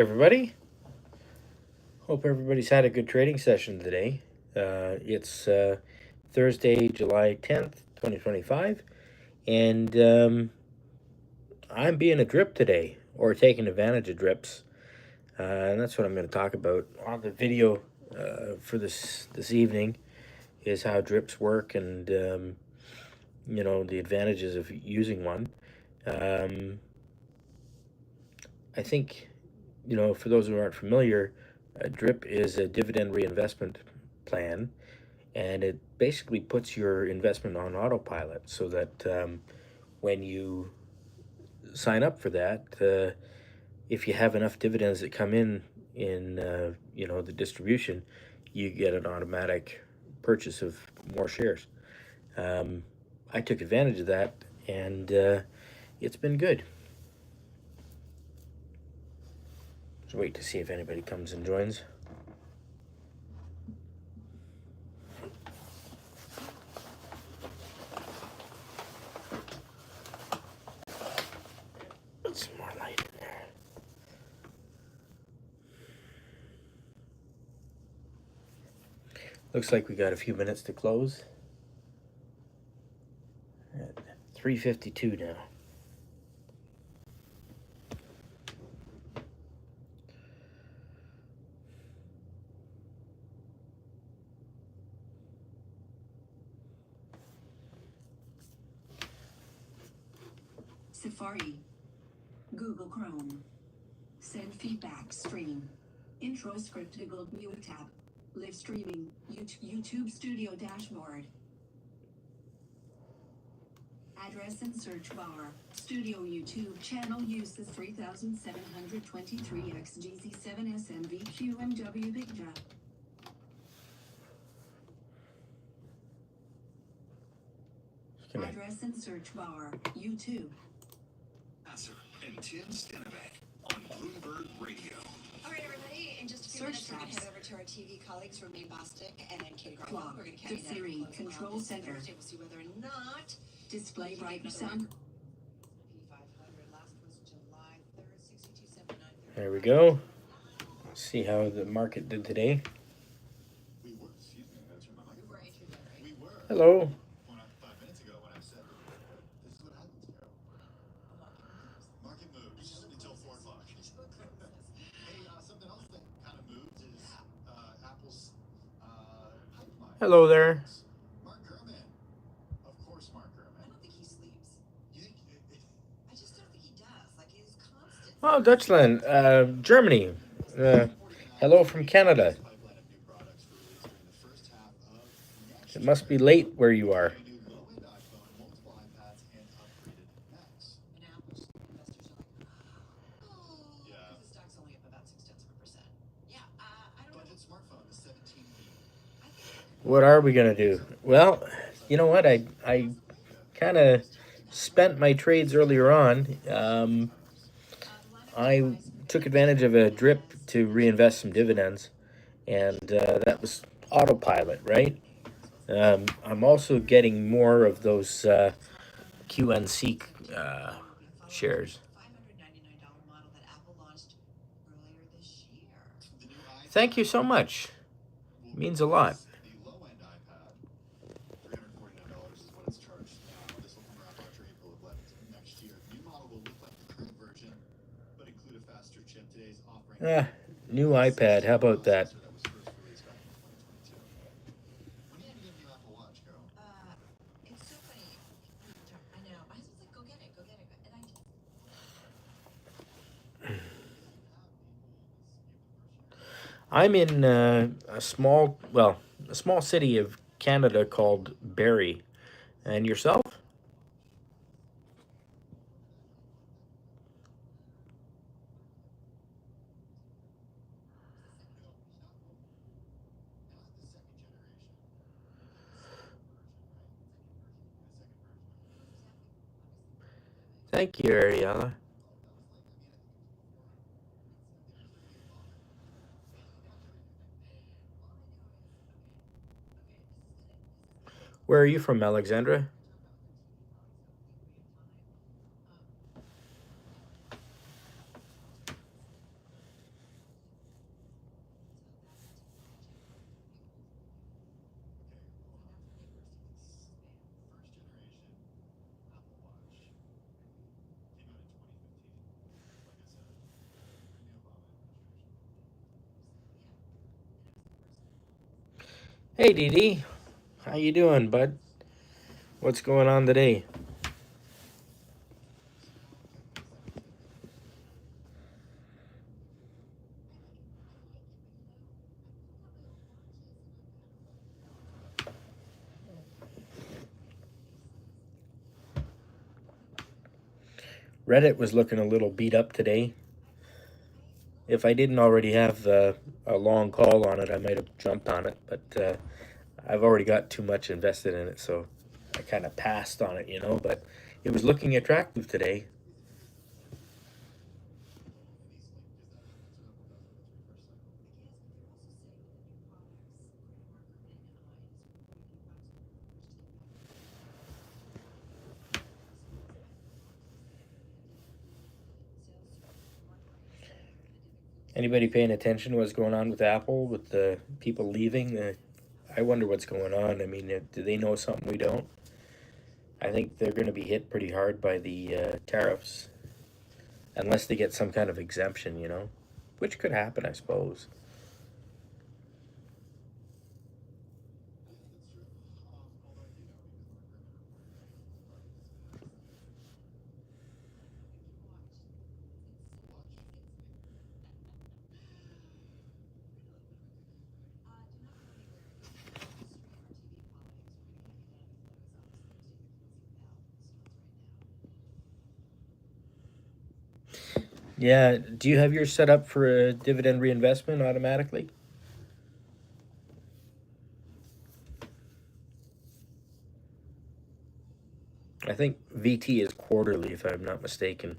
Everybody. Hope everybody's had a good trading session today. It's Thursday, July 10th, 2025, and I'm being a drip today, or taking advantage of drips, and that's what I'm going to talk about on the video for this evening, is how drips work and, the advantages of using one. I think, for those who aren't familiar, a DRIP is a dividend reinvestment plan, and it basically puts your investment on autopilot so that when you sign up for that, if you have enough dividends that come in the distribution, you get an automatic purchase of more shares. I took advantage of that, and it's been good. Let's wait to see if anybody comes and joins. Put some more light in there. Looks like we got a few minutes to close. At 3:52 now. Safari, Google Chrome, send feedback, stream, intro scriptable mute tab, live streaming, YouTube studio dashboard, address and search bar, studio YouTube channel uses 3723 XGZ7 SMVQMW Big Jump. Address and search bar, YouTube. And Tim Stennebeck on Bloomberg Radio. All right, everybody. In just a few minutes, we're going to head over to our TV colleagues from Maine Bostic and then Katie Garland. We're going to carry Siri, control center. Thursday. We'll see whether or not display bright sun. P500 last was July 3rd, 62.79. There we go. Let's see how the market did today. We were, excuse me, I gotta turn my mic on. We were. Hello. 5 minutes ago when I said, this is what happens, Carol. Market moves until 4 o'clock. Hey, something else that kind of moves is Apple's pipeline. Hello there. Mark Gurman. Of course, Mark Gurman. I don't think he sleeps. You think I just don't think he does. Like, he's constant. Oh, Dutchland, Germany. Hello from Canada. pipeline of new products released during the first half of next It must be late where you are. new low-end iPhone, multiple iPads, and upgraded Macs. And Apple's investors are like, oh, Yeah. because the stock's only up about 0.6%. Yeah, I don't know. Budget smartphone is $17 I think What are we gonna do? Well, you know what? I kind of spent my trades earlier on. I took advantage of a drip to reinvest some dividends, and that was autopilot, right? I'm also getting more of those QNC shares. $599 model that Apple launched earlier this year. The new iPad Thank you so much. Means a lot. The low-end iPad, $349 is what it's charged now. This will come around March or April of next year. The new model will look like the current version, but include a faster chip. Today's offering. New iPad. How about that? That was first released back in 2022. When are you gonna get a new Apple Watch, Carol? It's so funny. I know. I was like, go get it, go get it. And I I'm in a small city of Canada called Barrie. And yourself? Thank you, Ariella. Where are you from, Alexandra? Hey, Dee Dee. How you doing, bud? What's going on today? Reddit was looking a little beat up today. If I didn't already have a long call on it, I might have jumped on it, but I've already got too much invested in it, so I kind of passed on it, you know. But it was looking attractive today. Anybody paying attention to what's going on with Apple, with the people leaving? I wonder what's going on. I mean, do they know something we don't? I think they're going to be hit pretty hard by the tariffs, unless they get some kind of exemption, you know, which could happen, I suppose. Yeah. Do you have yours set up for a dividend reinvestment automatically? I think VT is quarterly, if I'm not mistaken.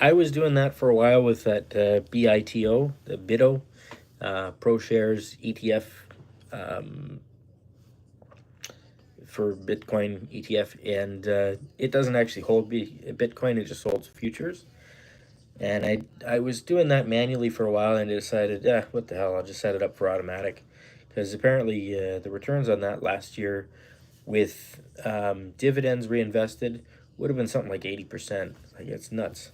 I was doing that for a while with that BITO, the BITO, ProShares ETF, um, for Bitcoin ETF, and it doesn't actually hold Bitcoin; it just holds futures. And I was doing that manually for a while, and I decided, yeah, what the hell, I'll just set it up for automatic, because apparently the returns on that last year with dividends reinvested would have been something like 80%. Like, it's nuts.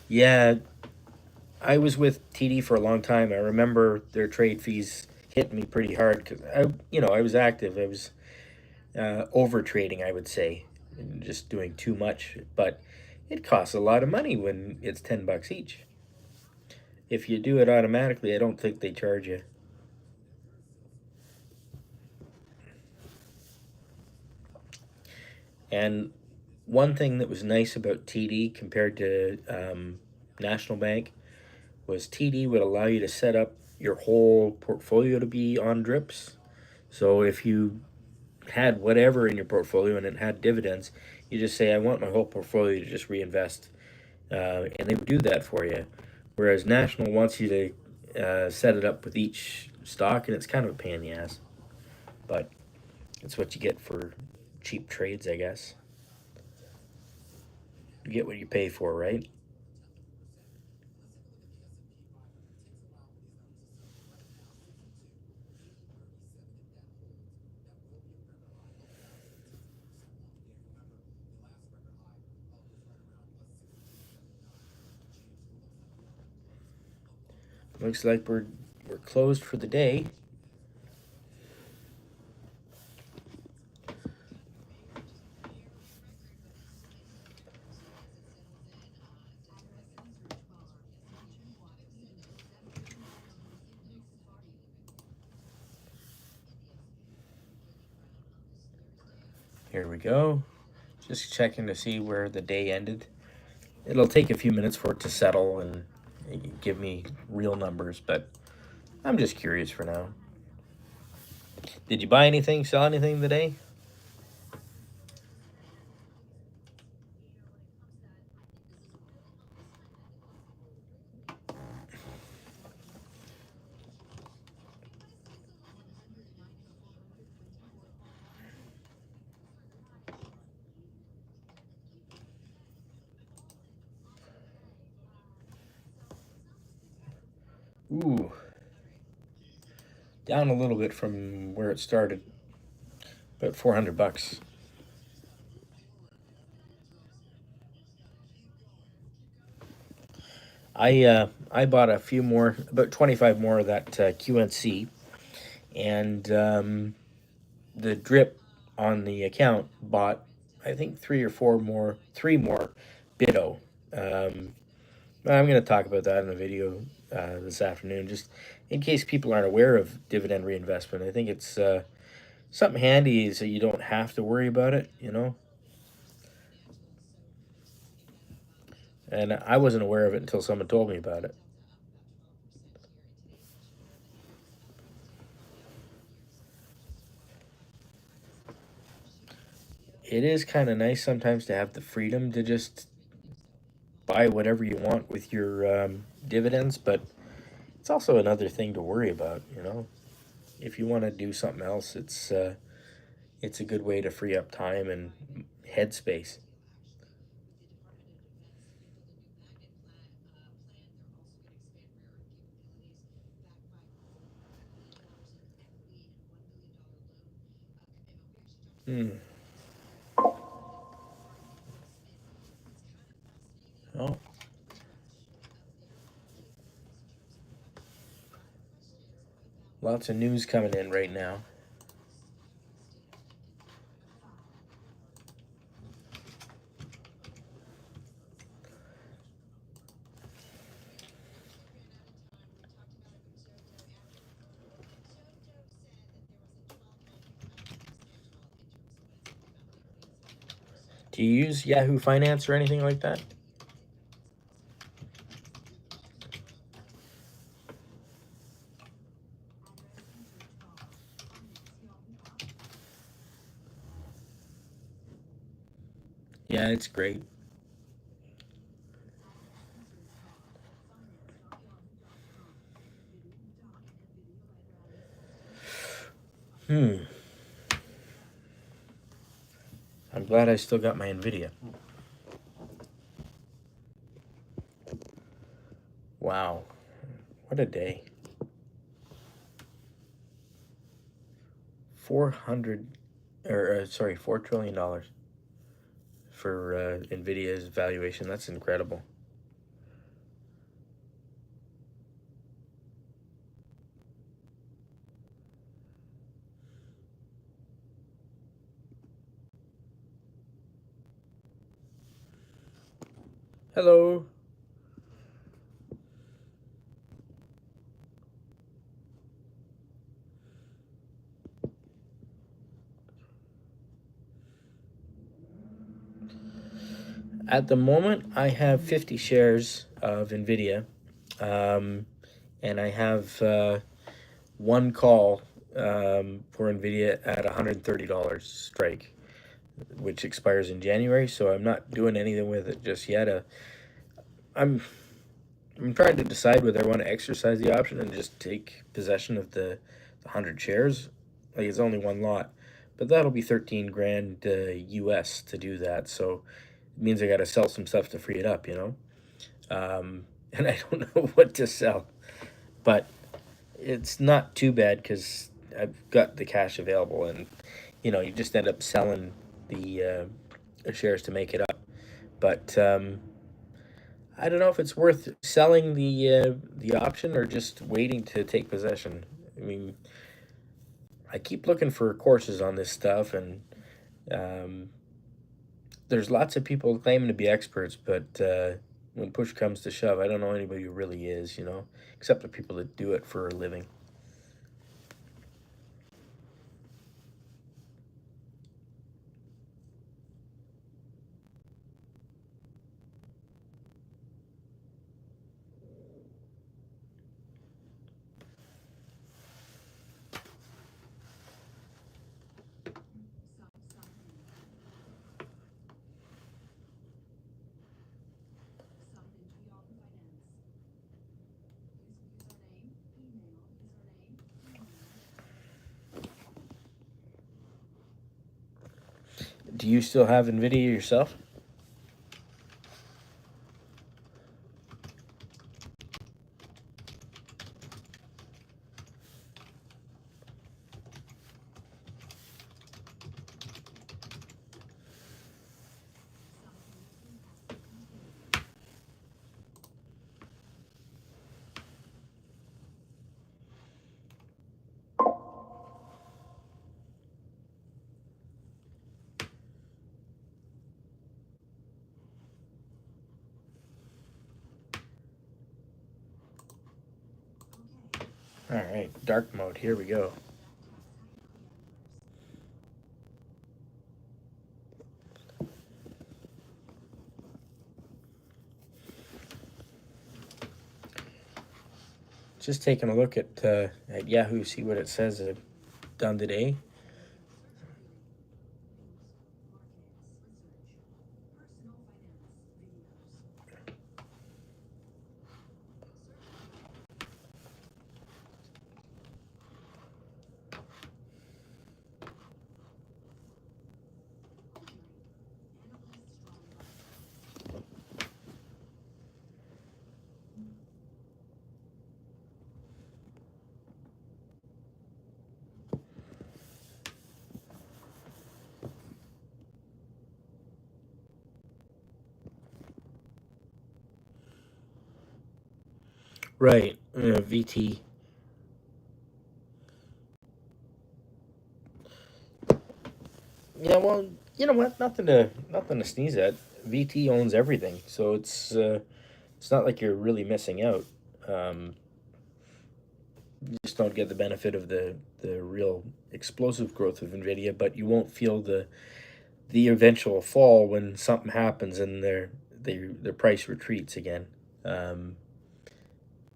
Yeah, I was with TD for a long time. I remember their trade fees hitting me pretty hard because I was active. I was over trading, I would say, and just doing too much. But it costs a lot of money when it's $10 each. If you do it automatically, I don't think they charge you. And one thing that was nice about TD compared to National Bank was TD would allow you to set up your whole portfolio to be on drips. So if you had whatever in your portfolio and it had dividends, you just say, I want my whole portfolio to just reinvest. And they would do that for you. Whereas National wants you to set it up with each stock, and it's kind of a pain in the ass. But it's what you get for cheap trades, I guess. You get what you pay for, right? Looks like we're closed for the day. Here we go. Just checking to see where the day ended. It'll take a few minutes for it to settle and give me real numbers, but I'm just curious for now. Did you buy anything, sell anything today? Ooh, down a little bit from where it started, but $400. I bought a few more, about 25 more of that QNC, and the drip on the account bought, I think, three more Bitto. Um, I'm going to talk about that in the video this afternoon, just in case people aren't aware of dividend reinvestment. I think it's something handy so you don't have to worry about it, you know. And I wasn't aware of it until someone told me about it. It is kind of nice sometimes to have the freedom to just buy whatever you want with your dividends, but it's also another thing to worry about, you know. If you want to do something else, it's a good way to free up time and headspace. Hmm. Oh, lots of news coming in right now. Do you use Yahoo Finance or anything like that? Yeah, it's great. Hmm. I'm glad I still got my Nvidia. Wow, what a day. 400, or sorry, $4 trillion for Nvidia's valuation. That's incredible. Hello. At the moment, I have 50 shares of Nvidia, um, and I have one call for Nvidia at $130 strike, which expires in January. So I'm not doing anything with it just yet. I'm I'm trying to decide whether I want to exercise the option and just take possession of the 100 shares. Like, it's only one lot, but that'll be 13 grand US to do that. So it means I got to sell some stuff to free it up, you know. And I don't know what to sell, but it's not too bad because I've got the cash available, and you just end up selling the shares to make it up. But I don't know if it's worth selling the option or just waiting to take possession. I mean, I keep looking for courses on this stuff, and um, there's lots of people claiming to be experts, but when push comes to shove, I don't know anybody who really is, except the people that do it for a living. Do you still have NVIDIA yourself? All right, dark mode. Here we go. Just taking a look at Yahoo, see what it says done today. Right, VT. Yeah, well, you know what? Nothing to sneeze at. VT owns everything, so it's not like you're really missing out. Um, you just don't get the benefit of the real explosive growth of Nvidia, but you won't feel the eventual fall when something happens and their price retreats again. Um,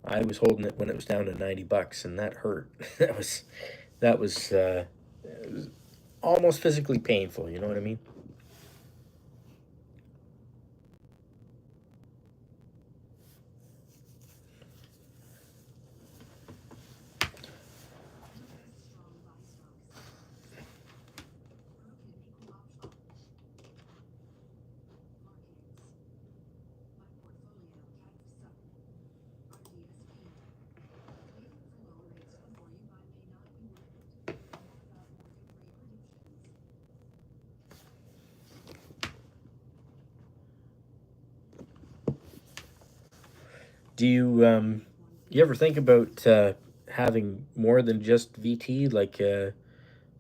I was holding it when it was down to $90, and that hurt. That was it was almost physically painful. You know what I mean? Do you ever think about having more than just VT, like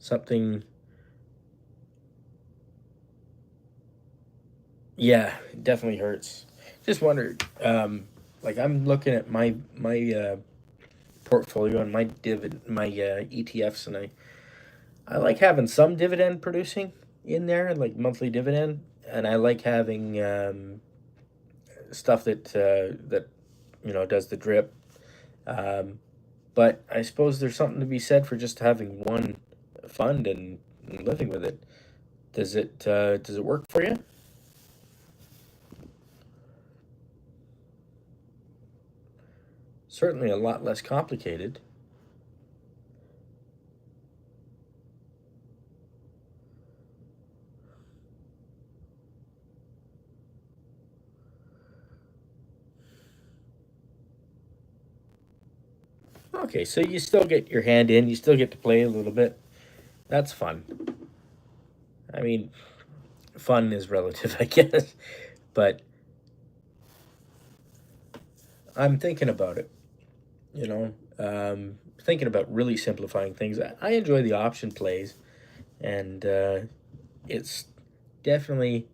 something? Yeah, it definitely hurts. Just wondered, like I'm looking at my portfolio and my ETFs, and I like having some dividend producing in there, like monthly dividend, and I like having stuff that does the drip. Um, but I suppose there's something to be said for just having one fund and living with it. Does it work for you? Certainly a lot less complicated. Okay, so you still get your hand in, you still get to play a little bit. That's fun. I mean, fun is relative, I guess, but I'm thinking about it. You know, thinking about really simplifying things. I enjoy the option plays, and it's definitely.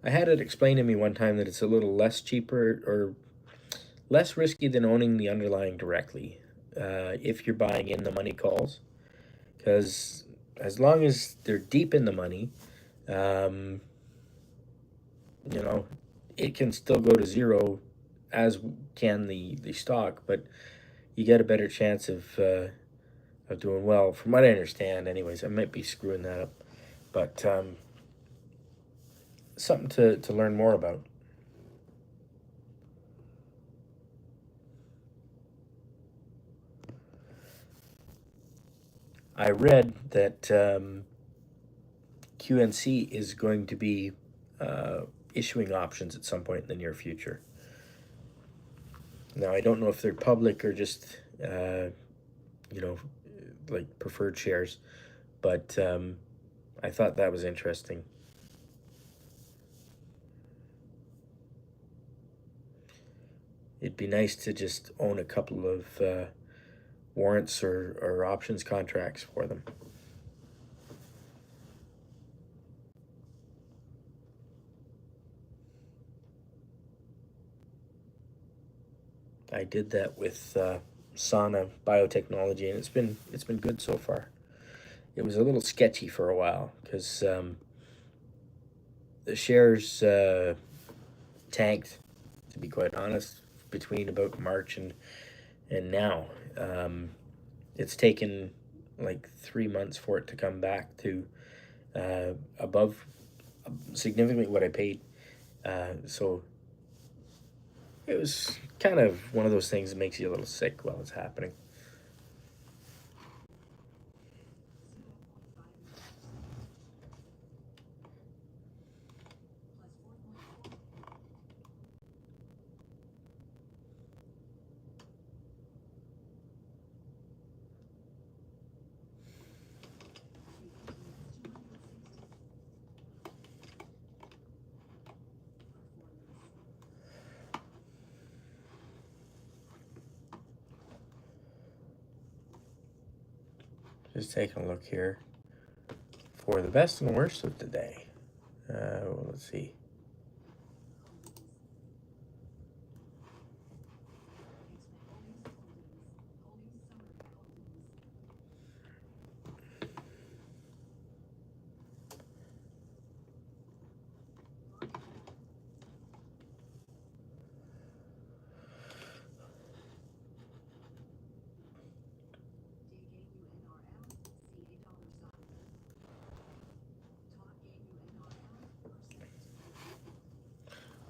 I had it explained to me one time that it's a little less cheaper or less risky than owning the underlying directly, if you're buying in the money calls, because as long as they're deep in the money, um, you know, it can still go to zero, as can the stock, but you get a better chance of doing well, from what I understand. Anyways, I might be screwing that up, but something to learn more about. I read that QNC is going to be uh, issuing options at some point in the near future. Now, I don't know if they're public or just, you know, like preferred shares, but I thought that was interesting. It'd be nice to just own a couple of warrants or options contracts for them. I did that with sauna biotechnology, and it's been good so far. It was a little sketchy for a while because the shares tanked, to be quite honest, between about March and now. It's taken like 3 months for it to come back to above significantly what I paid. So it was kind of one of those things that makes you a little sick while it's happening. Just taking a look here for the best and worst of the day. Let's see.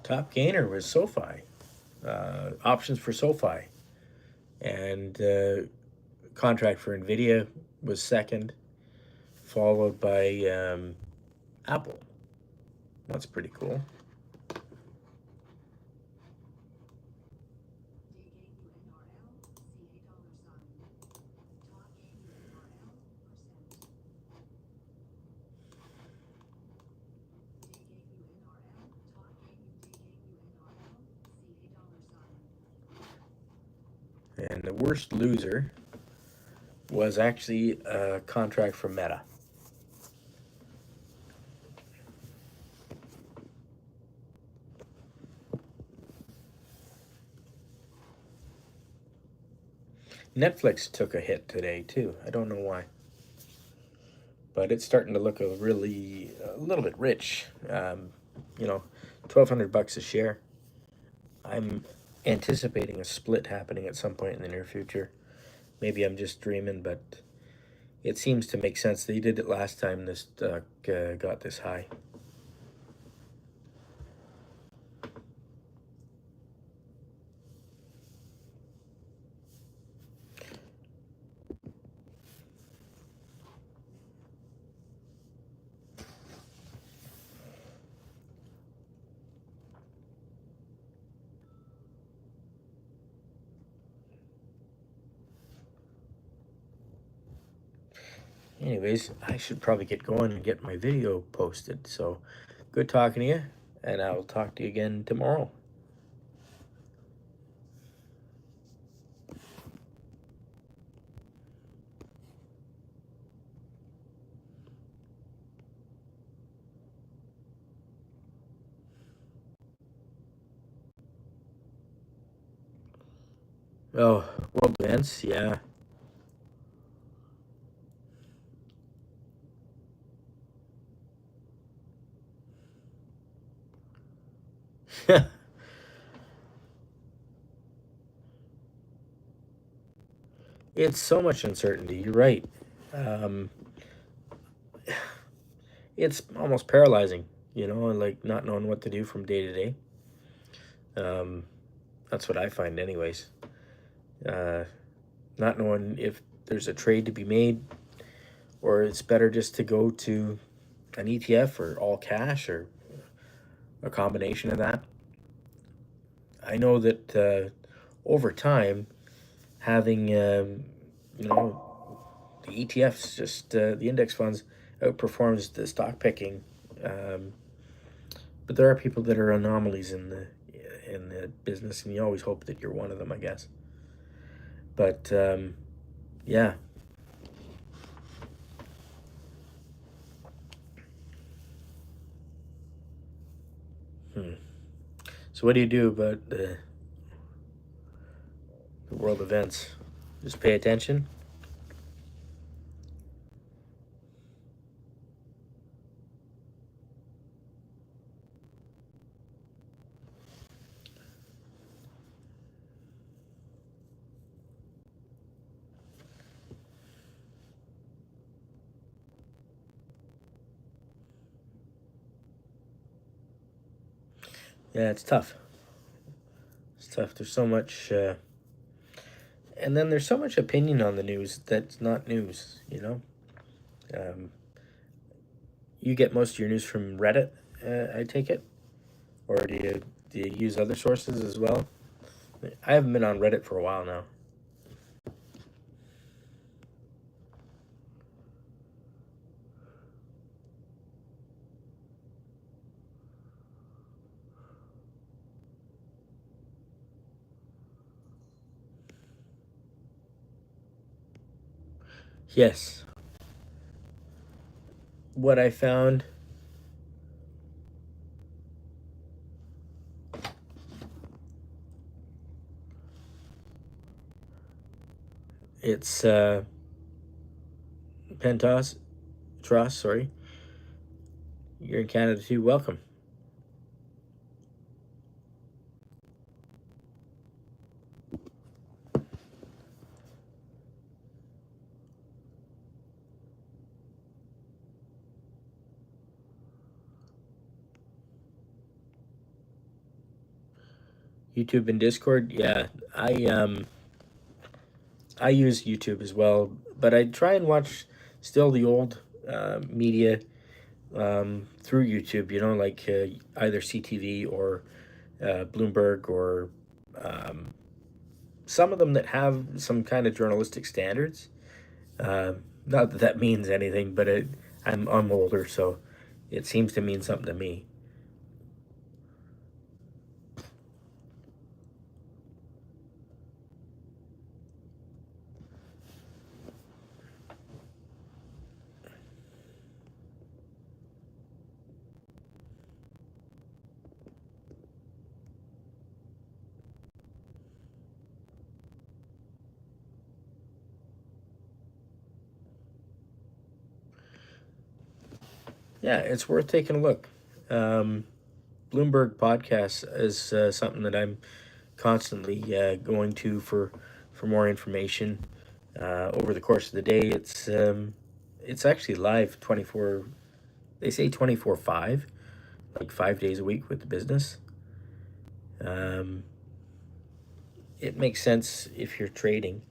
Top gainer was SoFi. Options for SoFi. And contract for NVIDIA was second, followed by Apple. That's pretty cool. And the worst loser was actually a contract for Meta. Netflix took a hit today too. I don't know why, but it's starting to look a little bit rich. You know, $1,200 a share. I'm anticipating a split happening at some point in the near future. Maybe I'm just dreaming, but it seems to make sense. They did it last time this stock got this high. Anyways, I should probably get going and get my video posted. So good talking to you, and I will talk to you again tomorrow. Oh, world events, yeah. It's so much uncertainty. You're right. Um, it's almost paralyzing, like not knowing what to do from day to day. That's what I find, anyways. Uh, Not knowing if there's a trade to be made, or it's better just to go to an ETF or all cash or a combination of that. I know that over time, having the ETFs, just the index funds, outperforms the stock picking. Um, but there are people that are anomalies in the business, and you always hope that you're one of them, I guess. But yeah. Hmm. So what do you do about the world events? Just pay attention. Yeah, it's tough. It's tough. There's so much, and then there's so much opinion on the news that's not news. Um, you get most of your news from Reddit, I take it, or do you use other sources as well? I haven't been on Reddit for a while now. Yes, what I found, it's Pentos, Tross, sorry. You're in Canada too. Welcome. YouTube and Discord. Yeah, I use YouTube as well, but I try and watch still the old media through YouTube. Like either CTV or Bloomberg or um, some of them that have some kind of journalistic standards. Uh, Not that that means anything, but I'm older, so it seems to mean something to me. Yeah, it's worth taking a look. Um, Bloomberg podcast is something that I'm constantly going to for more information over the course of the day. It's actually live 24. They say 24/5, like 5 days a week with the business. Um, it makes sense if you're trading,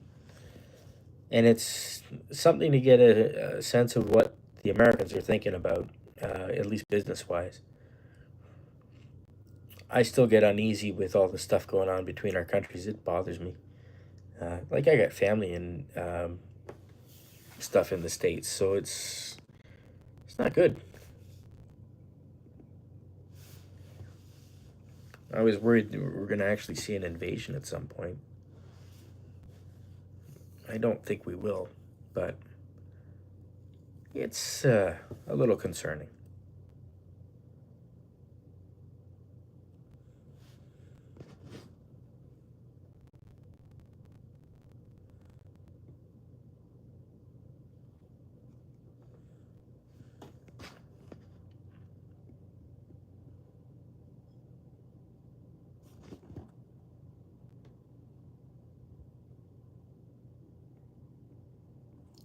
and it's something to get a sense of what the Americans are thinking about, at least business wise. I still get uneasy with all the stuff going on between our countries. It bothers me. Like I got family and stuff in the states, so it's not good. I was worried that we're going to actually see an invasion at some point. I don't think we will, but it's a little concerning.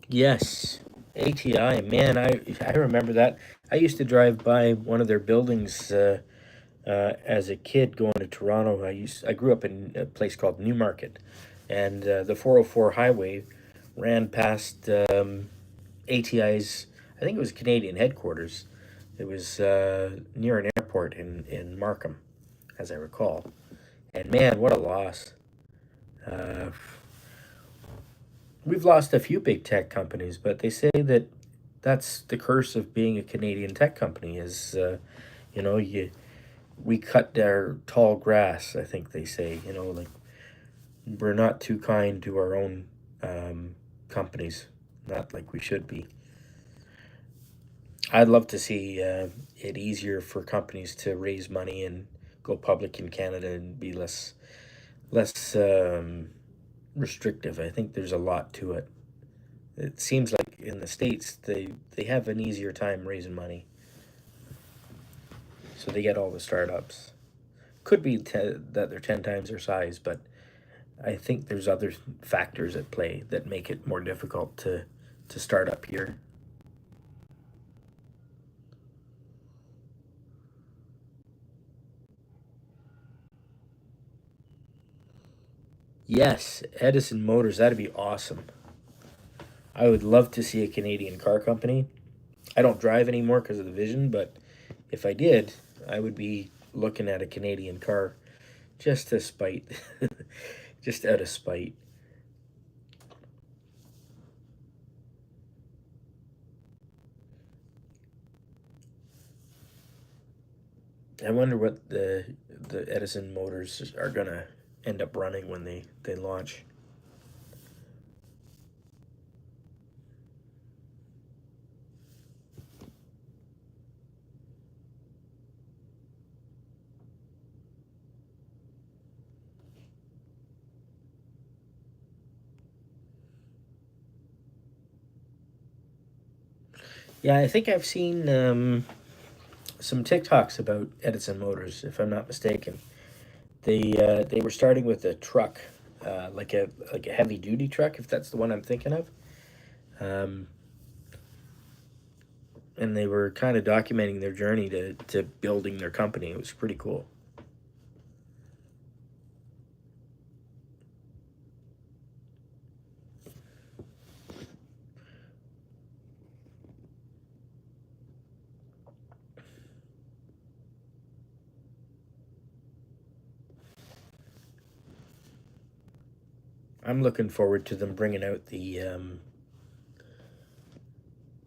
Yes, ATI, man, I remember that. I used to drive by one of their buildings as a kid going to Toronto. I grew up in a place called Newmarket, and the 404 highway ran past ATI's. I think it was Canadian headquarters. It was near an airport in Markham, as I recall. And man, what a loss! Uh, we've lost a few big tech companies, but they say that that's the curse of being a Canadian tech company. Is you know you we cut their tall grass. I think they say, like we're not too kind to our own companies, not like we should be. I'd love to see it easier for companies to raise money and go public in Canada and be less restrictive. I think there's a lot to it. It seems like in the States they have an easier time raising money, so they get all the startups. Could be that they're 10 times their size, but I think there's other factors at play that make it more difficult to start up here. Yes, Edison Motors, that'd be awesome. I would love to see a Canadian car company. I don't drive anymore because of the vision, but if I did, I would be looking at a Canadian car just to spite, just out of spite. I wonder what the Edison motors are gonna end up running when they launch. Yeah, I think I've seen some TikToks about Edison Motors, if I'm not mistaken. They were starting with a truck, like a heavy duty truck, if that's the one I'm thinking of. Um, and they were kind of documenting their journey to building their company. It was pretty cool. I'm looking forward to them bringing out the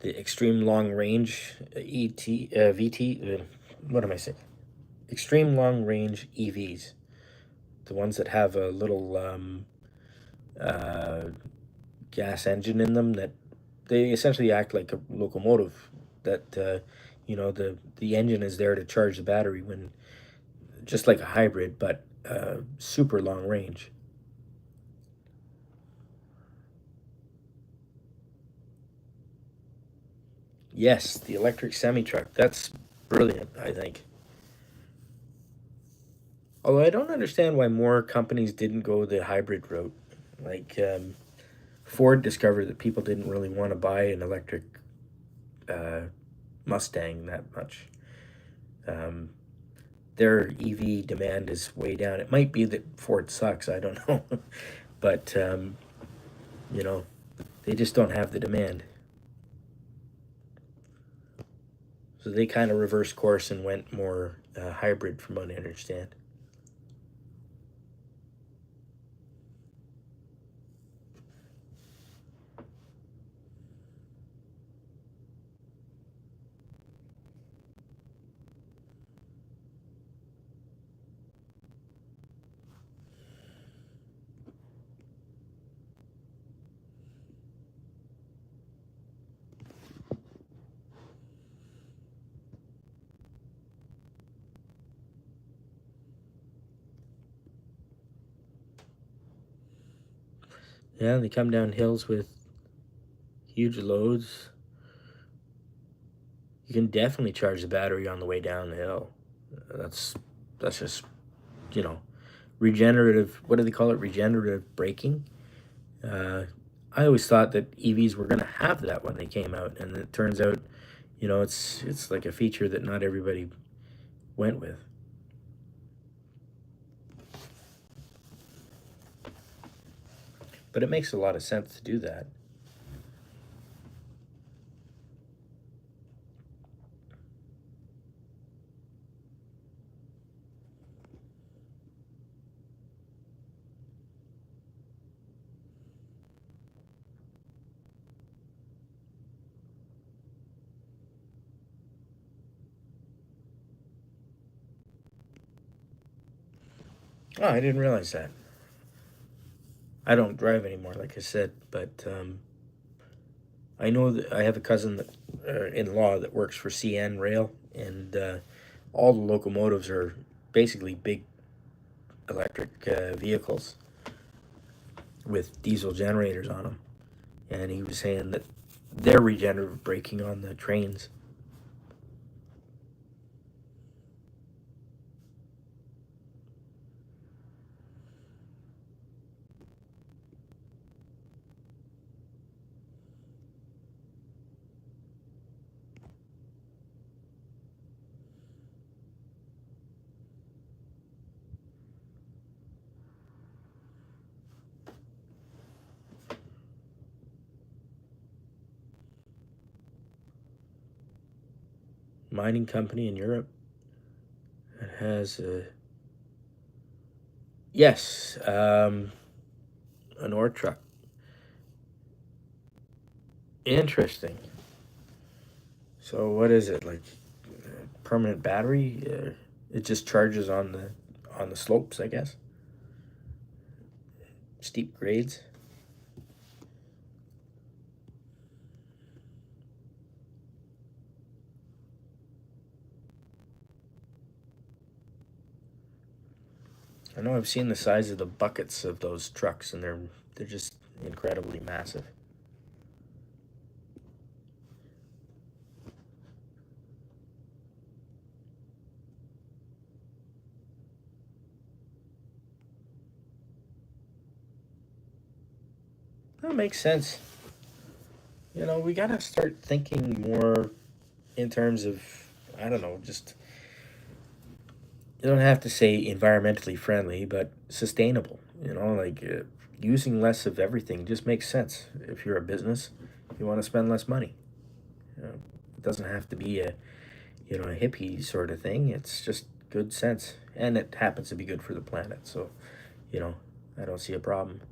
extreme long range VT. What am I saying? Extreme long range EVs, the ones that have a little uh, gas engine in them that they essentially act like a locomotive. That the engine is there to charge the battery when just like a hybrid, but super long range. Yes, the electric semi truck. That's brilliant. I think. Although I don't understand why more companies didn't go the hybrid route. Like Ford discovered that people didn't really want to buy an electric uh, Mustang that much. Um, their EV demand is way down. It might be that Ford sucks. I don't know, but you know they just don't have the demand. So they kind of reversed course and went more hybrid, from what I understand. Yeah, they come down hills with huge loads. You can definitely charge the battery on the way down the hill. That's that's just you know regenerative. What do they call it? Regenerative braking. Uh, I always thought that EVs were going to have that when they came out, and it turns out, it's like a feature that not everybody went with. But it makes a lot of sense to do that. Oh, I didn't realize that. I don't drive anymore, like I said, but I know that I have a cousin that in law that works for CN Rail, and all the locomotives are basically big electric vehicles. with diesel generators on them, and he was saying that they're regenerative braking on the trains. Mining company in Europe that has a yes, an ore truck. Interesting. So what is it like? Permanent battery? It just charges on the slopes, I guess. Steep grades. I know I've seen the size of the buckets of those trucks, and they're just incredibly massive. That makes sense. We gotta start thinking more in terms of, I don't know, just you don't have to say environmentally friendly, but sustainable. Like using less of everything just makes sense. If you're a business, you want to spend less money. It doesn't have to be a hippie sort of thing. It's just good sense, and it happens to be good for the planet. So, you know, I don't see a problem.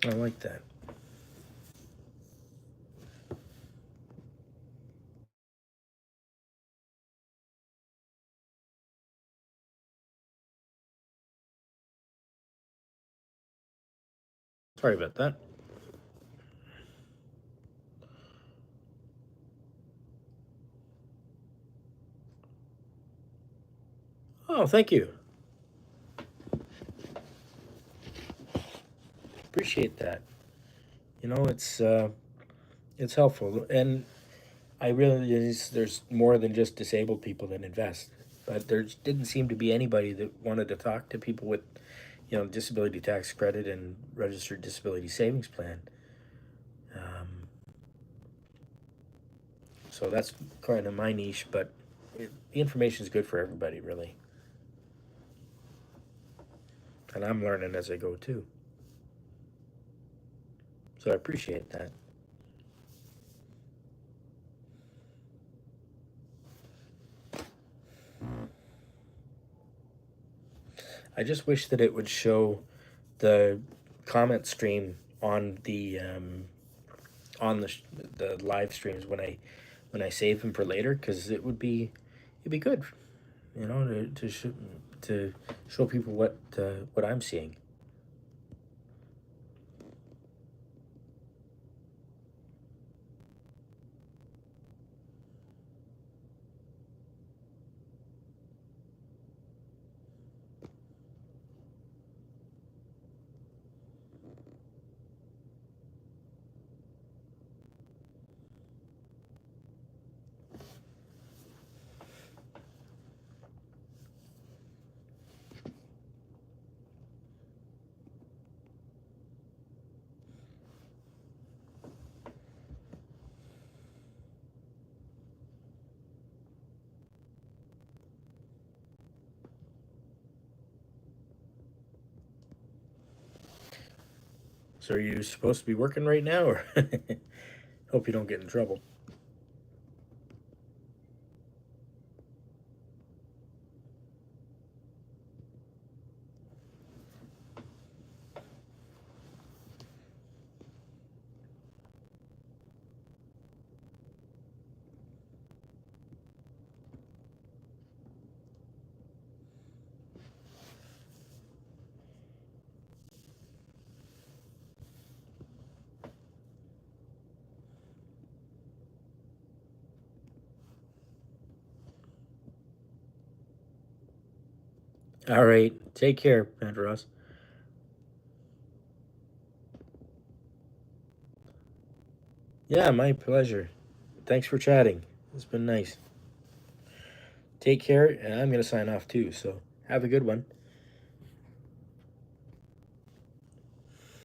I like that. Sorry about that. Oh, thank you. Appreciate that. It's helpful, and I realize there's more than just disabled people that invest. But there didn't seem to be anybody that wanted to talk to people with, disability tax credit and registered disability savings plan. Um, so that's kind of my niche, but the information is good for everybody, really. And I'm learning as I go too. So I appreciate that. I just wish that it would show the comment stream on the live streams when I save them for later, because it'd be good, to show people what I'm seeing. So are you supposed to be working right now, or hope you don't get in trouble? All right. Take care, Andros. Yeah, my pleasure. Thanks for chatting. It's been nice. Take care, and I'm going to sign off too. So have a good one.